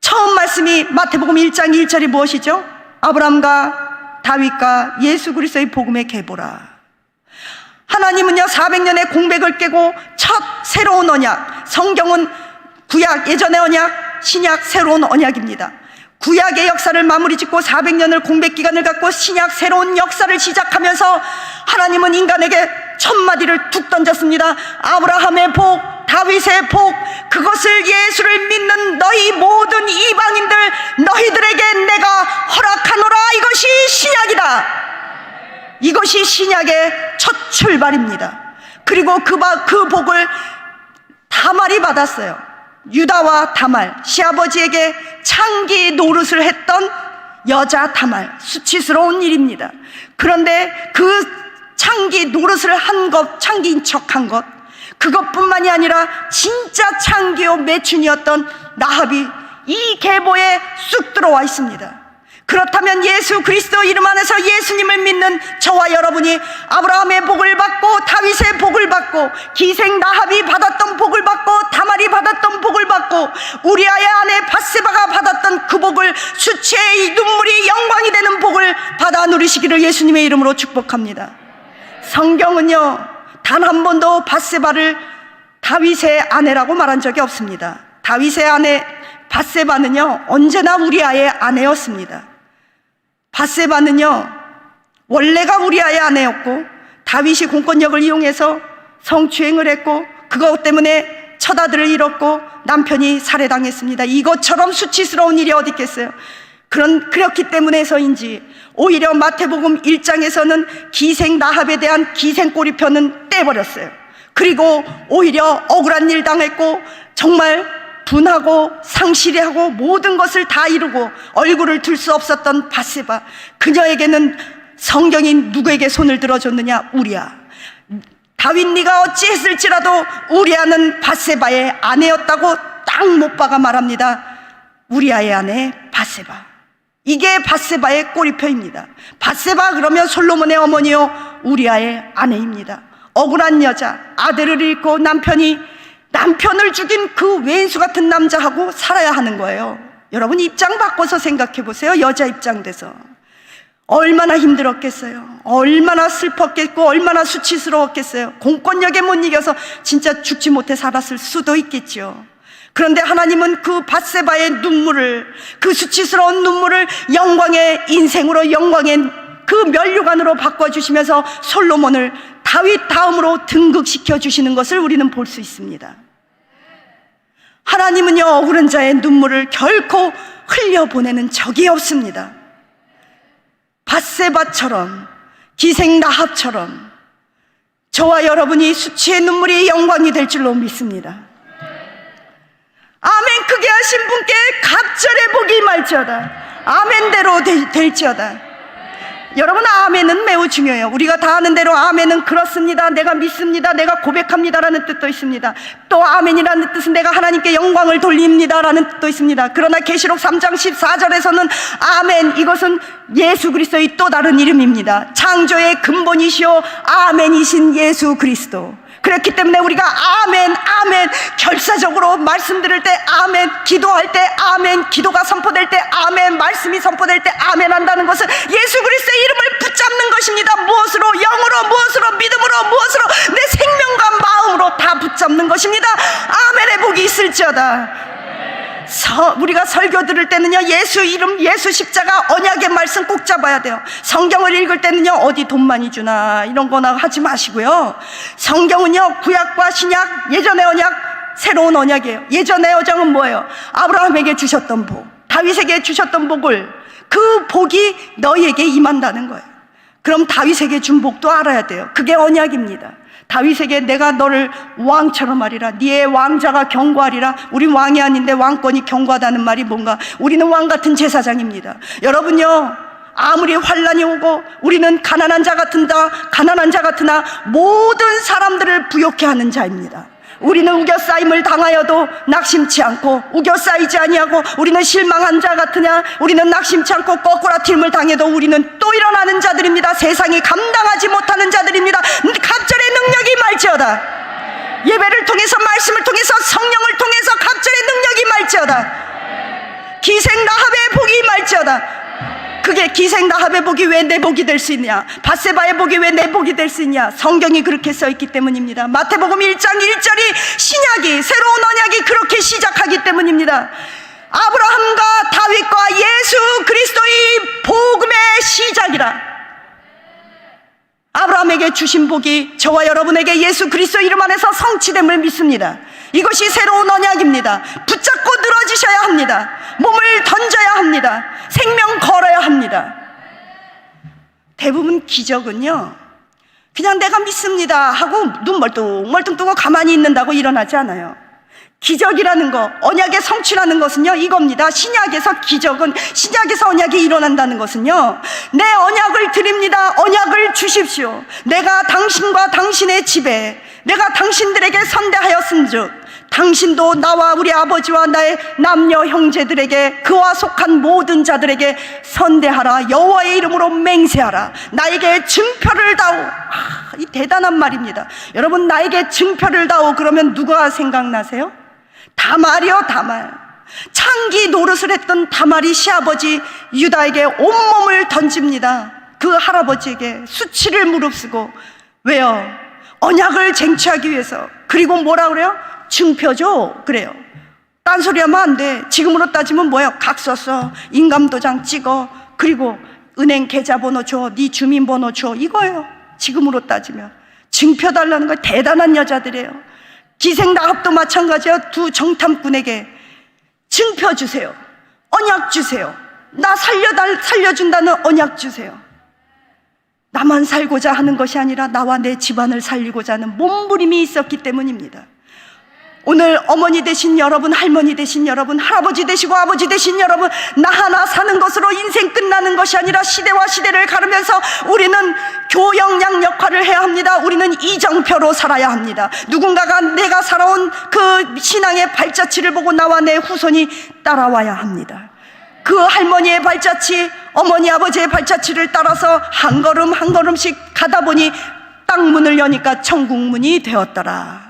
처음 말씀이 마태복음 1장 1절이 무엇이죠? 아브라함과 다윗과 예수 그리스도의 복음의 계보라. 하나님은요 400년의 공백을 깨고 첫 새로운 언약, 성경은 구약 예전의 언약, 신약 새로운 언약입니다. 구약의 역사를 마무리 짓고 400년을 공백 기간을 갖고 신약 새로운 역사를 시작하면서 하나님은 인간에게 첫마디를 툭 던졌습니다. 아브라함의 복, 다윗의 복, 그것을 예수를 믿는 너희 모든 이방인들, 너희들에게 내가 허락하노라. 이것이 신약이다. 이것이 신약의 첫 출발입니다. 그리고 그 복을 다말이 받았어요. 유다와 다말, 시아버지에게 창기 노릇을 했던 여자 다말, 수치스러운 일입니다. 그런데 그 창기 노릇을 한 것, 창기인 척한 것, 그것뿐만이 아니라 진짜 창기요 매춘이었던 라합이 이 계보에 쑥 들어와 있습니다. 그렇다면 예수 그리스도 이름 안에서 예수님을 믿는 저와 여러분이 아브라함의 복을 받고 다윗의 복을 받고 기생 라합이 받았던 복을 받고 다말이 받았던 복을 받고 우리아의 아내 밧세바가 받았던 그 복을, 수치의 눈물이 영광이 되는 복을 받아 누리시기를 예수님의 이름으로 축복합니다. 성경은요, 단 한 번도 밧세바를 다윗의 아내라고 말한 적이 없습니다. 다윗의 아내 밧세바는요, 언제나 우리아의 아내였습니다. 밧세바는요, 원래가 우리아의 아내였고 다윗이 공권력을 이용해서 성추행을 했고 그것 때문에 첫 아들을 잃었고 남편이 살해당했습니다. 이것처럼 수치스러운 일이 어디 있겠어요? 그렇기 때문에서인지 오히려 마태복음 1장에서는 기생 라합에 대한 기생 꼬리표는 떼버렸어요. 그리고 오히려 억울한 일 당했고 정말 분하고 상실하고 모든 것을 다 이루고 얼굴을 들 수 없었던 밧세바, 그녀에게는 성경이 누구에게 손을 들어줬느냐? 우리아. 다윗 네가 어찌했을지라도 우리아는 밧세바의 아내였다고 딱 못 박아 말합니다. 우리아의 아내 밧세바. 이게 밧세바의 꼬리표입니다. 밧세바 그러면 솔로몬의 어머니요, 우리아의 아내입니다. 억울한 여자, 아들을 잃고 남편을 죽인 그 왼수 같은 남자하고 살아야 하는 거예요. 여러분 입장 바꿔서 생각해 보세요. 여자 입장 돼서 얼마나 힘들었겠어요. 얼마나 슬펐겠고 얼마나 수치스러웠겠어요. 공권력에 못 이겨서 진짜 죽지 못해 살았을 수도 있겠죠. 그런데 하나님은 그 밧세바의 눈물을, 그 수치스러운 눈물을 영광의 인생으로, 영광의 그 면류관으로 바꿔주시면서 솔로몬을 다윗 다음으로 등극시켜 주시는 것을 우리는 볼 수 있습니다. 하나님은요, 억울한 자의 눈물을 결코 흘려보내는 적이 없습니다. 밧세바처럼, 기생 라합처럼 저와 여러분이 수치의 눈물이 영광이 될 줄로 믿습니다. 아멘. 크게 하신 분께 갑절의 복이 임할지어다. 아멘대로 될지어다. 여러분, 아멘은 매우 중요해요. 우리가 다 아는 대로 아멘은 그렇습니다, 내가 믿습니다, 내가 고백합니다라는 뜻도 있습니다. 또 아멘이라는 뜻은 내가 하나님께 영광을 돌립니다라는 뜻도 있습니다. 그러나 계시록 3장 14절에서는 아멘, 이것은 예수 그리스도의 또 다른 이름입니다. 창조의 근본이시오 아멘이신 예수 그리스도. 그렇기 때문에 우리가 아멘, 아멘, 결사적으로 말씀 들을 때 아멘, 기도할 때 아멘, 기도가 선포될 때 아멘, 말씀이 선포될 때 아멘 한다는 것은 예수 그리스도의 이름을 붙잡는 것입니다. 무엇으로? 영으로, 무엇으로? 믿음으로, 무엇으로? 내 생명과 마음으로 다 붙잡는 것입니다. 아멘의 복이 있을지어다. 우리가 설교 들을 때는요, 예수 이름, 예수 십자가, 언약의 말씀 꼭 잡아야 돼요. 성경을 읽을 때는요, 어디 돈 많이 주나 이런 거나 하지 마시고요. 성경은요, 구약과 신약, 예전의 언약, 새로운 언약이에요. 예전의 언약은 뭐예요? 아브라함에게 주셨던 복, 다윗에게 주셨던 복을, 그 복이 너희에게 임한다는 거예요. 그럼 다윗에게 준 복도 알아야 돼요. 그게 언약입니다. 다윗에게 내가 너를 왕처럼 하리라, 네의 왕자가 경고하리라. 우린 왕이 아닌데 왕권이 경고하다는 말이 뭔가? 우리는 왕같은 제사장입니다. 여러분요, 아무리 환란이 오고 우리는 가난한 자 같으나 모든 사람들을 부욕해 하는 자입니다. 우리는 우겨싸임을 당하여도 낙심치 않고, 우겨싸이지 아니하고, 우리는 실망한 자 같으냐? 우리는 낙심치 않고, 꼬꾸라트림을 당해도 우리는 또 일어나는 자들입니다. 세상이 감당하지 못하는 자들입니다. 갑절의 능력이 임할지어다. 예배를 통해서, 말씀을 통해서, 성령을 통해서 갑절의 능력이 임할지어다. 기생 라합의 복이 임할지어다. 그게 기생 라합의 복이 왜 내 복이 될 수 있냐? 밧세바의 복이 왜 내 복이 될 수 있냐? 성경이 그렇게 써 있기 때문입니다. 마태복음 1장 1절이 신약이, 새로운 언약이 그렇게 시작하기 때문입니다. 아브라함과 다윗과 예수 그리스도의 복음의 시작이라. 아브라함에게 주신 복이 저와 여러분에게 예수 그리스도 이름 안에서 성취됨을 믿습니다. 이것이 새로운 언약입니다. 붙잡고 늘어지셔야 합니다. 몸을 던져야 합니다. 생명 걸어야 합니다. 대부분 기적은요, 그냥 내가 믿습니다 하고 눈 멀뚱멀뚱 뜨고 가만히 있는다고 일어나지 않아요. 기적이라는 거, 언약의 성취라는 것은요 이겁니다. 신약에서 기적은, 신약에서 언약이 일어난다는 것은요, 내 언약을 드립니다. 언약을 주십시오. 내가 당신과 당신의 집에, 내가 당신들에게 선대하였은즉 당신도 나와 우리 아버지와 나의 남녀 형제들에게, 그와 속한 모든 자들에게 선대하라. 여호와의 이름으로 맹세하라. 나에게 증표를 다오. 이 대단한 말입니다. 여러분, 나에게 증표를 다오 그러면 누가 생각나세요? 다말이요, 다말. 창기 노릇을 했던 다말이 시아버지 유다에게 온몸을 던집니다. 그 할아버지에게 수치를 무릅쓰고. 왜요? 언약을 쟁취하기 위해서. 그리고 뭐라 그래요? 증표죠. 그래요. 딴소리 하면 안 돼. 지금으로 따지면 뭐예요? 각 썼어, 인감도장 찍어, 그리고 은행 계좌번호 줘, 네 주민번호 줘, 이거예요. 지금으로 따지면 증표 달라는 거. 대단한 여자들이에요. 기생나합도 마찬가지예요. 두 정탐꾼에게 증표 주세요, 언약 주세요, 나 살려준다는 언약 주세요. 나만 살고자 하는 것이 아니라 나와 내 집안을 살리고자 하는 몸부림이 있었기 때문입니다. 오늘 어머니 되신 여러분, 할머니 되신 여러분, 할아버지 되시고 아버지 되신 여러분, 나 하나 사는 것으로 인생 끝나는 것이 아니라 시대와 시대를 가르면서 우리는 교역량 역할을 해야 합니다. 우리는 이정표로 살아야 합니다. 누군가가 내가 살아온 그 신앙의 발자취를 보고 나와 내 후손이 따라와야 합니다. 그 할머니의 발자취, 어머니 아버지의 발자취를 따라서 한 걸음 한 걸음씩 가다 보니 땅 문을 여니까 천국 문이 되었더라.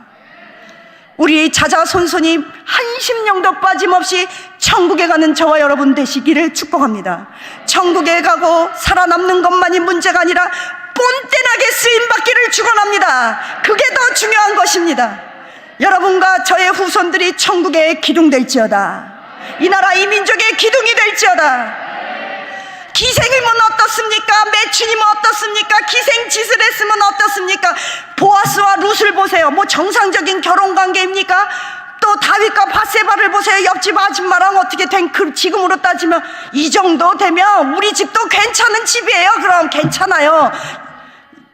우리 자자손손이 한심령도 빠짐없이 천국에 가는 저와 여러분 되시기를 축복합니다. 천국에 가고 살아남는 것만이 문제가 아니라 뽐때나게 쓰임받기를 축원합니다. 그게 더 중요한 것입니다. 여러분과 저의 후손들이 천국의 기둥될지어다. 이 나라 이 민족의 기둥이 될지어다. 기생이면 어떻습니까? 매춘이면 어떻습니까? 기생짓을 했으면 어떻습니까? 보아스와 룻을 보세요. 뭐 정상적인 결혼관계입니까? 또 다윗과 바세바를 보세요. 옆집 아줌마랑 어떻게 된, 지금으로 따지면 이 정도 되면 우리 집도 괜찮은 집이에요. 그럼 괜찮아요.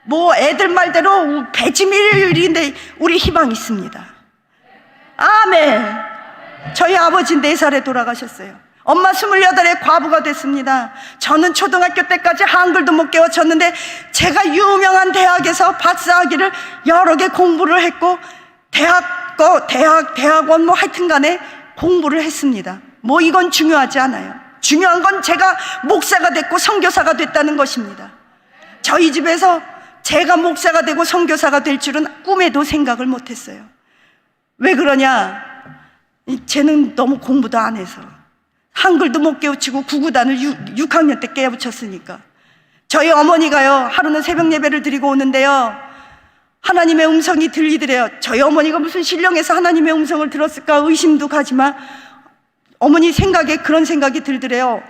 뭐 애들 말대로 배지밀인데 우리 희망이 있습니다. 아멘. 저희 아버지 4살에 돌아가셨어요. 엄마 28에 과부가 됐습니다. 저는 초등학교 때까지 한글도 못 깨우쳤는데 제가 유명한 대학에서 박사학위를 여러 개 공부를 했고 대학원 뭐 하여튼 간에 공부를 했습니다. 뭐 이건 중요하지 않아요. 중요한 건 제가 목사가 됐고 선교사가 됐다는 것입니다. 저희 집에서 제가 목사가 되고 선교사가 될 줄은 꿈에도 생각을 못했어요. 왜 그러냐? 쟤는 너무 공부도 안 해서 한글도 못 깨우치고 구구단을 6학년 때 깨우쳤으니까. 저희 어머니가요, 하루는 새벽 예배를 드리고 오는데요, 하나님의 음성이 들리더래요. 저희 어머니가 무슨 신령해서 하나님의 음성을 들었을까 의심도 가지만 어머니 생각에 그런 생각이 들더래요.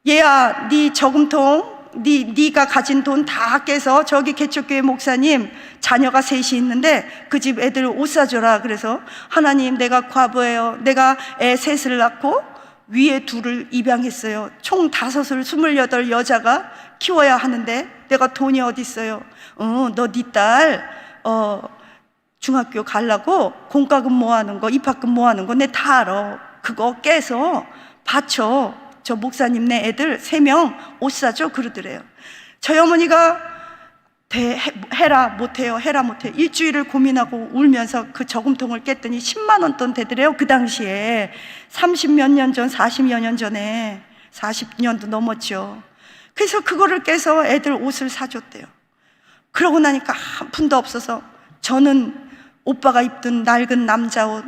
얘야, 네 저금통, 네가 가진 돈 다 깨서 저기 개척교회 목사님 자녀가 셋이 있는데 그 집 애들 옷 사줘라. 그래서 하나님, 내가 과부예요. 내가 애 셋을 낳고 위에 2을 입양했어요. 총 5을 28 여자가 키워야 하는데 내가 돈이 어디 있어요? 너 네 딸 중학교 가려고 공과금 모아는 거, 입학금 모아는 거 내 다 알아. 그거 깨서 바쳐. 저 목사님네 애들 3명 옷 사줘. 그러더래요. 저희 어머니가 해라 못해요. 일주일을 고민하고 울면서 그 저금통을 깼더니 10만 원 돈 되더래요. 그 당시에 30몇 년 전, 40여 년 전에, 40년도 넘었죠. 그래서 그거를 깨서 애들 옷을 사줬대요. 그러고 나니까 한 푼도 없어서 저는 오빠가 입던 낡은 남자 옷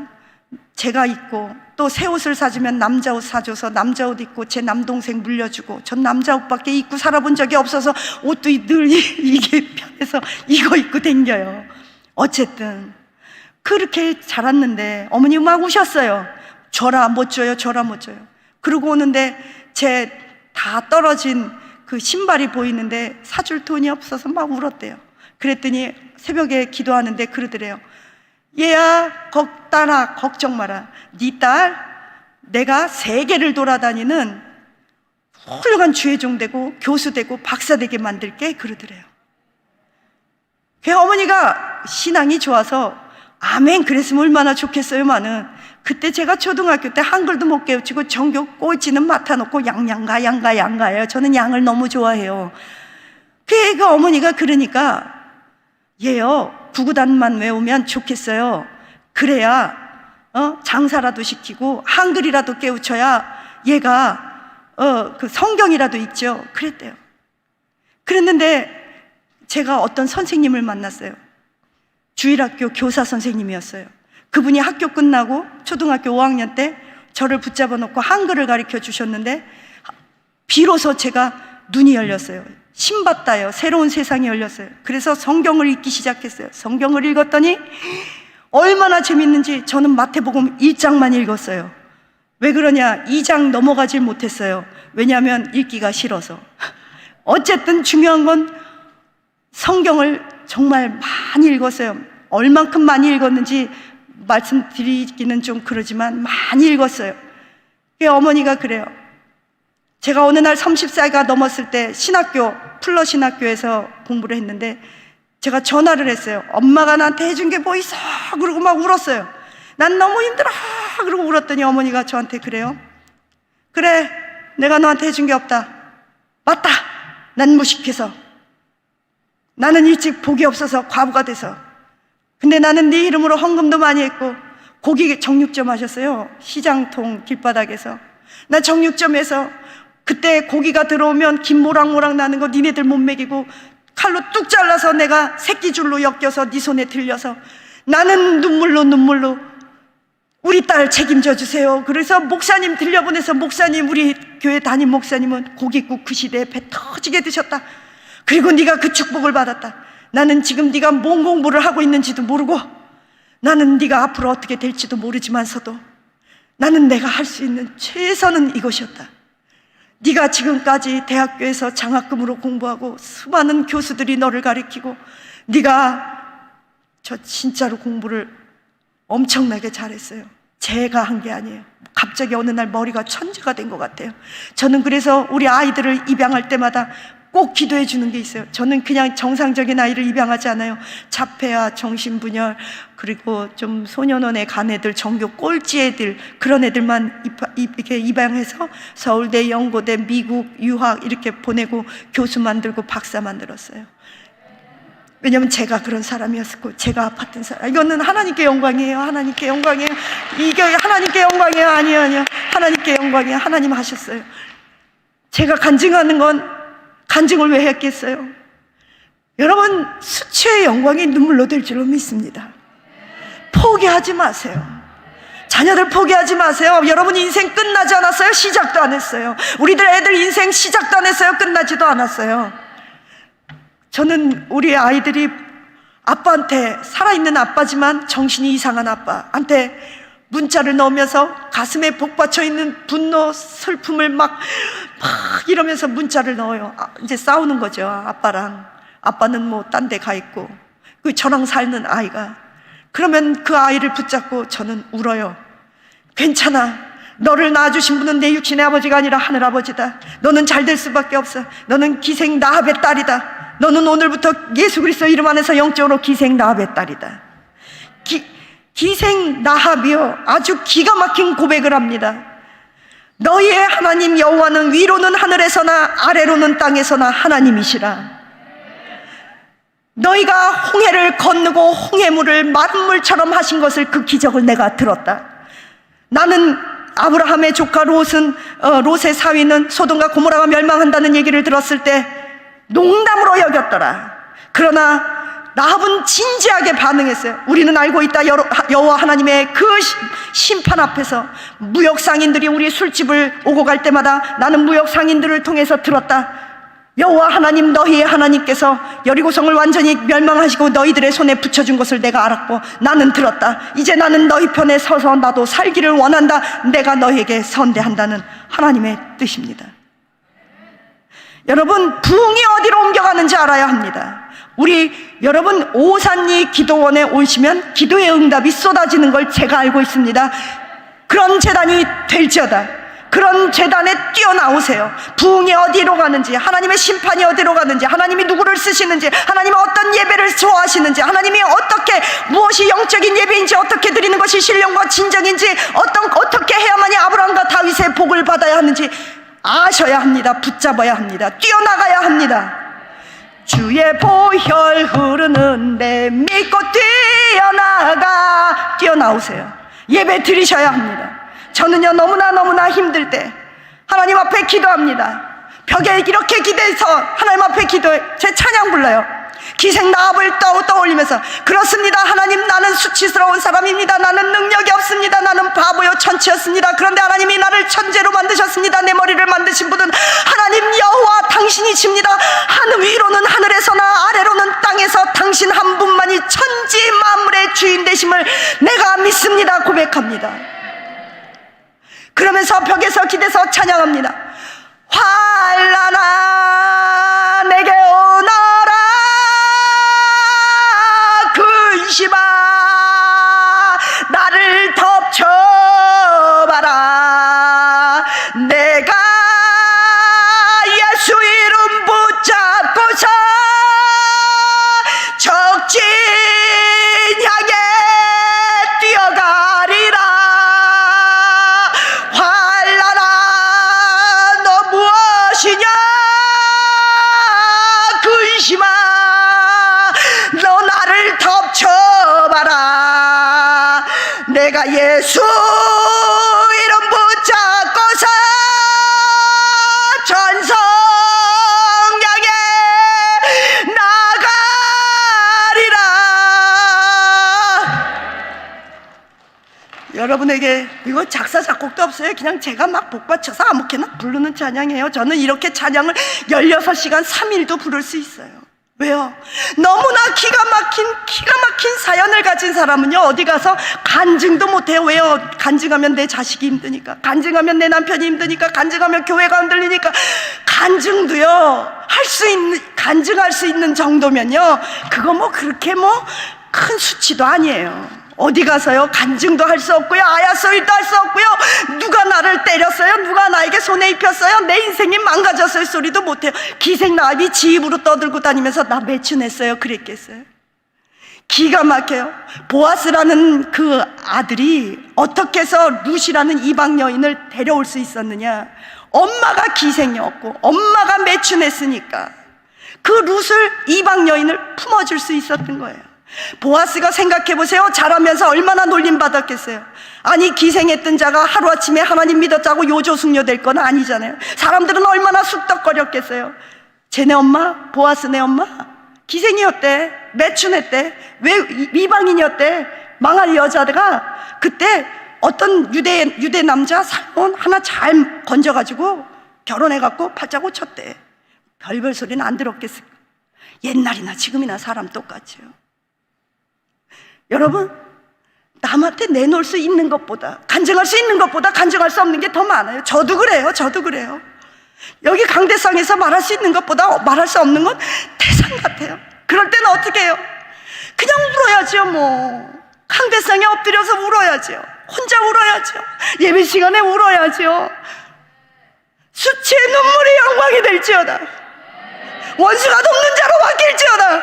제가 입고, 또 새 옷을 사주면 남자 옷 사줘서 남자 옷 입고 제 남동생 물려주고, 전 남자 옷밖에 입고 살아본 적이 없어서 옷도 늘 이게 편해서 이거 입고 댕겨요. 어쨌든 그렇게 자랐는데 어머니 막 우셨어요. 줘라 못 줘요. 그러고 오는데 제 다 떨어진 그 신발이 보이는데 사줄 돈이 없어서 막 울었대요. 그랬더니 새벽에 기도하는데 그러더래요. 얘야, 딸아, 걱정 마라. 네 딸 내가 세계를 돌아다니는 훌륭한 주의종 되고 교수 되고 박사 되게 만들게. 그러더래요. 그 어머니가 신앙이 좋아서 아멘 그랬으면 얼마나 좋겠어요만은 그때 제가 초등학교 때 한글도 못 깨우치고 전교 꼴찌는 맡아놓고 양가예요. 저는 양을 너무 좋아해요. 그 어머니가 그러니까 얘요 구구단만 외우면 좋겠어요. 그래야 장사라도 시키고 한글이라도 깨우쳐야 얘가 그 성경이라도 읽죠. 그랬대요. 그랬는데 제가 어떤 선생님을 만났어요. 주일학교 교사 선생님이었어요. 그분이 학교 끝나고 초등학교 5학년 때 저를 붙잡아 놓고 한글을 가르쳐 주셨는데 비로소 제가 눈이 열렸어요. 신받다요. 새로운 세상이 열렸어요. 그래서 성경을 읽기 시작했어요. 성경을 읽었더니 얼마나 재밌는지 저는 마태복음 1장만 읽었어요. 왜 그러냐? 2장 넘어가질 못했어요. 왜냐하면 읽기가 싫어서. 어쨌든 중요한 건 성경을 정말 많이 읽었어요. 얼만큼 많이 읽었는지 말씀드리기는 좀 그러지만 많이 읽었어요. 어머니가 그래요. 제가 어느 날 30살가 넘었을 때 신학교, 플러 신학교에서 공부를 했는데 제가 전화를 했어요. 엄마가 나한테 해준 게 뭐 있어? 그러고 막 울었어요. 난 너무 힘들어. 그러고 울었더니 어머니가 저한테 그래요. 그래, 내가 너한테 해준 게 없다. 맞다. 난 무식해서. 나는 일찍 복이 없어서 과부가 돼서. 근데 나는 네 이름으로 헌금도 많이 했고 고기 정육점 하셨어요. 시장통 길바닥에서. 나 정육점에서 그때 고기가 들어오면 김 모락모락 나는 거 니네들 못 먹이고 칼로 뚝 잘라서 내가 새끼줄로 엮여서 네 손에 들려서 나는 눈물로 우리 딸 책임져 주세요. 그래서 목사님 들려보내서 목사님, 우리 교회 담임 목사님은 고깃국 그 시대에 배 터지게 드셨다. 그리고 네가 그 축복을 받았다. 나는 지금 네가 뭔 공부를 하고 있는지도 모르고 나는 네가 앞으로 어떻게 될지도 모르지만서도 나는 내가 할 수 있는 최선은 이것이었다. 네가 지금까지 대학교에서 장학금으로 공부하고 수많은 교수들이 너를 가르치고 네가 저 진짜로 공부를 엄청나게 잘했어요. 제가 한 게 아니에요. 갑자기 어느 날 머리가 천재가 된 것 같아요. 저는 그래서 우리 아이들을 입양할 때마다 꼭 기도해 주는 게 있어요. 저는 그냥 정상적인 아이를 입양하지 않아요. 자폐아, 정신분열, 그리고 좀 소년원에 간 애들, 전교 꼴찌 애들, 그런 애들만 이렇게 입양해서 서울대, 연고대, 미국, 유학 이렇게 보내고 교수 만들고 박사 만들었어요. 왜냐면 제가 그런 사람이었고 제가 아팠던 사람. 이거는 하나님께 영광이에요. 하나님께 영광이에요. 이게 하나님께 영광이에요. 아니요. 하나님께 영광이에요. 하나님 하셨어요. 제가 간증하는 건 간증을 왜 했겠어요? 여러분, 수치의 영광이 눈물로 될 줄로 믿습니다. 포기하지 마세요. 자녀들 포기하지 마세요. 여러분 인생 끝나지 않았어요. 시작도 안 했어요. 우리들 애들 인생 시작도 안 했어요. 끝나지도 않았어요. 저는 우리 아이들이 아빠한테, 살아있는 아빠지만 정신이 이상한 아빠한테 문자를 넣으면서 가슴에 복받쳐 있는 분노, 슬픔을 막 이러면서 문자를 넣어요. 이제 싸우는 거죠. 아빠랑. 아빠는 뭐 딴 데 가 있고 그 저랑 살는 아이가. 그러면 그 아이를 붙잡고 저는 울어요. 괜찮아. 너를 낳아주신 분은 내 육신의 아버지가 아니라 하늘아버지다. 너는 잘 될 수밖에 없어. 너는 기생 나합의 딸이다. 너는 오늘부터 예수 그리스도 이름 안에서 영적으로 기생 나합의 딸이다. 기생 나합이요, 아주 기가 막힌 고백을 합니다. 너희의 하나님 여호와는 위로는 하늘에서나 아래로는 땅에서나 하나님이시라. 너희가 홍해를 건너고 홍해물을 만물처럼 하신 것을, 그 기적을 내가 들었다. 나는 아브라함의 조카 롯의 사위는 소돔과 고모라가 멸망한다는 얘기를 들었을 때 농담으로 여겼더라. 그러나 나합은 진지하게 반응했어요. 우리는 알고 있다. 여호와 하나님의 그 심판 앞에서 무역상인들이 우리 술집을 오고 갈 때마다 나는 무역상인들을 통해서 들었다. 여호와 하나님, 너희의 하나님께서 여리고성을 완전히 멸망하시고 너희들의 손에 붙여준 것을 내가 알았고 나는 들었다. 이제 나는 너희 편에 서서 나도 살기를 원한다. 내가 너희에게 선대한다는 하나님의 뜻입니다. 여러분, 부흥이 어디로 옮겨가는지 알아야 합니다. 여러분 오산리 기도원에 오시면 기도의 응답이 쏟아지는 걸 제가 알고 있습니다. 그런 재단이 될지어다. 그런 재단에 뛰어나오세요. 부흥이 어디로 가는지, 하나님의 심판이 어디로 가는지, 하나님이 누구를 쓰시는지, 하나님이 어떤 예배를 좋아하시는지, 하나님이 어떻게, 무엇이 영적인 예배인지, 어떻게 드리는 것이 신령과 진정인지, 어떻게 해야만이 아브라함과 다윗의 복을 받아야 하는지 아셔야 합니다. 붙잡아야 합니다. 뛰어나가야 합니다. 주의 보혈 흐르는데 믿고 뛰어나오세요. 예배 드리셔야 합니다. 저는요, 너무나 힘들 때 하나님 앞에 기도합니다. 벽에 이렇게 기대서 하나님 앞에 기도해. 제 찬양 불러요. 기생 나합을 떠올리면서, 그렇습니다 하나님, 나는 수치스러운 사람입니다. 나는 능력이 없습니다. 나는 바보요 천치였습니다. 그런데 하나님이 나를 천재로 만드셨습니다. 내 머리를 만드신 분은 하나님 여호와 당신이십니다. 하늘 위로는 하늘에서나 아래로는 땅에서 당신 한 분만이 천지 만물의 주인 되심을 내가 믿습니다. 고백합니다. 그러면서 벽에서 기대서 찬양합니다. 환난아 내게 오너라 근심아 나를 덮쳐봐라. 내가 예수 이름 붙잡고서 적진 향해 뛰어가리라. 환난아 너 무엇이냐 근심아 너 나를 덮쳐봐라. 내가 예수 이름 붙잡고서 전성 향해 나가리라. 여러분에게 이거 작사 작곡도 없어요. 그냥 제가 막 복받쳐서 아무렇게나 부르는 찬양이에요. 저는 이렇게 찬양을 16시간 3일도 부를 수 있어요. 왜요? 너무나 기가 막힌 사연을 가진 사람은요, 어디 가서 간증도 못해요. 왜요? 간증하면 내 자식이 힘드니까, 간증하면 내 남편이 힘드니까, 간증하면 교회가 흔들리니까. 간증도요, 간증할 수 있는 정도면요, 그거 뭐 그렇게 큰 수치도 아니에요. 어디 가서요, 간증도 할 수 없고요, 아야소리도 할 수 없고요, 누가 나를 때렸어요, 누가 나에게 손에 입혔어요, 내 인생이 망가졌어요 소리도 못해요. 기생나합이 지 입으로 떠들고 다니면서 나 매춘했어요 그랬겠어요? 기가 막혀요. 보아스라는 그 아들이 어떻게 해서 룻이라는 이방 여인을 데려올 수 있었느냐. 엄마가 기생이었고 엄마가 매춘했으니까 그 룻을, 이방 여인을 품어줄 수 있었던 거예요. 보아스가 생각해보세요. 자라면서 얼마나 놀림받았겠어요. 아니, 기생했던 자가 하루아침에 하나님 믿었자고 요조숙녀 될 건 아니잖아요. 사람들은 얼마나 쑥덕거렸겠어요. 쟤네 엄마, 보아스네 엄마 기생이었대, 매춘했대, 왜 이방인이었대. 망할 여자가 그때 어떤 유대 남자 살몬 하나 잘 건져가지고 결혼해갖고 팔자고 쳤대. 별별 소리는 안 들었겠어요. 옛날이나 지금이나 사람 똑같죠. 여러분, 남한테 내놓을 수 있는 것보다, 간증할 수 있는 것보다 간증할 수 없는 게 더 많아요. 저도 그래요. 여기 강대상에서 말할 수 있는 것보다 말할 수 없는 건 태산 같아요. 그럴 때는 어떻게 해요? 그냥 울어야죠. 강대상에 엎드려서 울어야죠. 혼자 울어야죠. 예배 시간에 울어야죠. 수치의 눈물이 영광이 될지어다. 원수가 돕는 자로 바뀔지어다.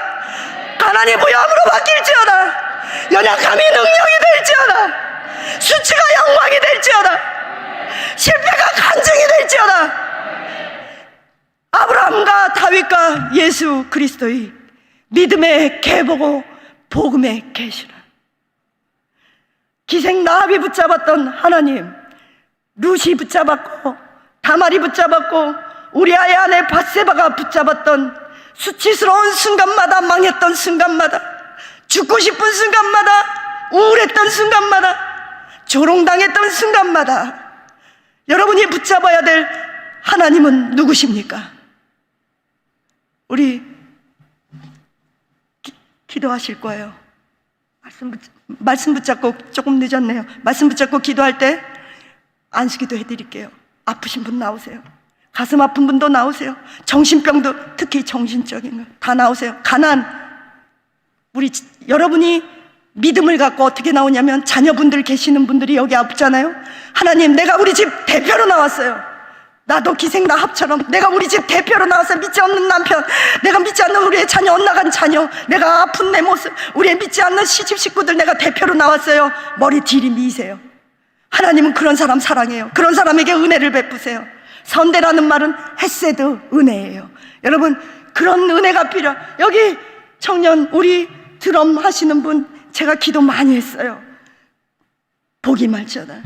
가난이 부여함으로 바뀔지어다. 연약함이 능력이 될지어다. 수치가 영광이 될지어다. 실패가 간증이 될지어다. 아브라함과 다윗과 예수 그리스도의 믿음의 계보고 복음의 계시라. 기생 나합이 붙잡았던 하나님, 룻이 붙잡았고 다말이 붙잡았고 우리아의 아내 밧세바가 붙잡았던 수치스러운 순간마다, 망했던 순간마다, 죽고 싶은 순간마다, 우울했던 순간마다, 조롱당했던 순간마다 여러분이 붙잡아야 될 하나님은 누구십니까? 우리 기도하실 거예요. 말씀 붙잡고, 조금 늦었네요. 말씀 붙잡고 기도할 때 안수기도 해드릴게요. 아프신 분 나오세요. 가슴 아픈 분도 나오세요. 정신병도, 특히 정신적인 거 다 나오세요. 가난, 여러분이 믿음을 갖고 어떻게 나오냐면, 자녀분들 계시는 분들이 여기 없잖아요. 하나님, 내가 우리 집 대표로 나왔어요. 나도 기생나합처럼 내가 우리 집 대표로 나와서 믿지 않는 남편, 내가 믿지 않는 우리의 자녀, 엇나간 자녀, 내가 아픈 내 모습, 우리의 믿지 않는 시집 식구들 내가 대표로 나왔어요. 머리 뒤리 미세요. 하나님은 그런 사람 사랑해요. 그런 사람에게 은혜를 베푸세요. 선대라는 말은 헤세드, 은혜예요. 여러분, 그런 은혜가 필요. 여기 청년, 우리 드럼 하시는 분, 제가 기도 많이 했어요. 복이 많잖아.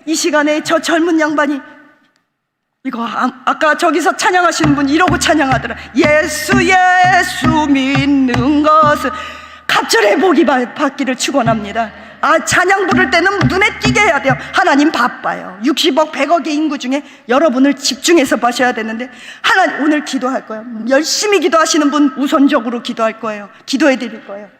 이 시간에 저 젊은 양반이 이거 아까 저기서 찬양하시는 분이 이러고 찬양하더라. 예수 예수 믿는 것은 갑절의 복이 받기를 축원합니다. 찬양 부를 때는 눈에 띄게 해야 돼요. 하나님 바빠요. 60억 100억의 인구 중에 여러분을 집중해서 보셔야 되는데, 하나님 오늘 기도할 거예요. 열심히 기도하시는 분 우선적으로 기도할 거예요. 기도해 드릴 거예요.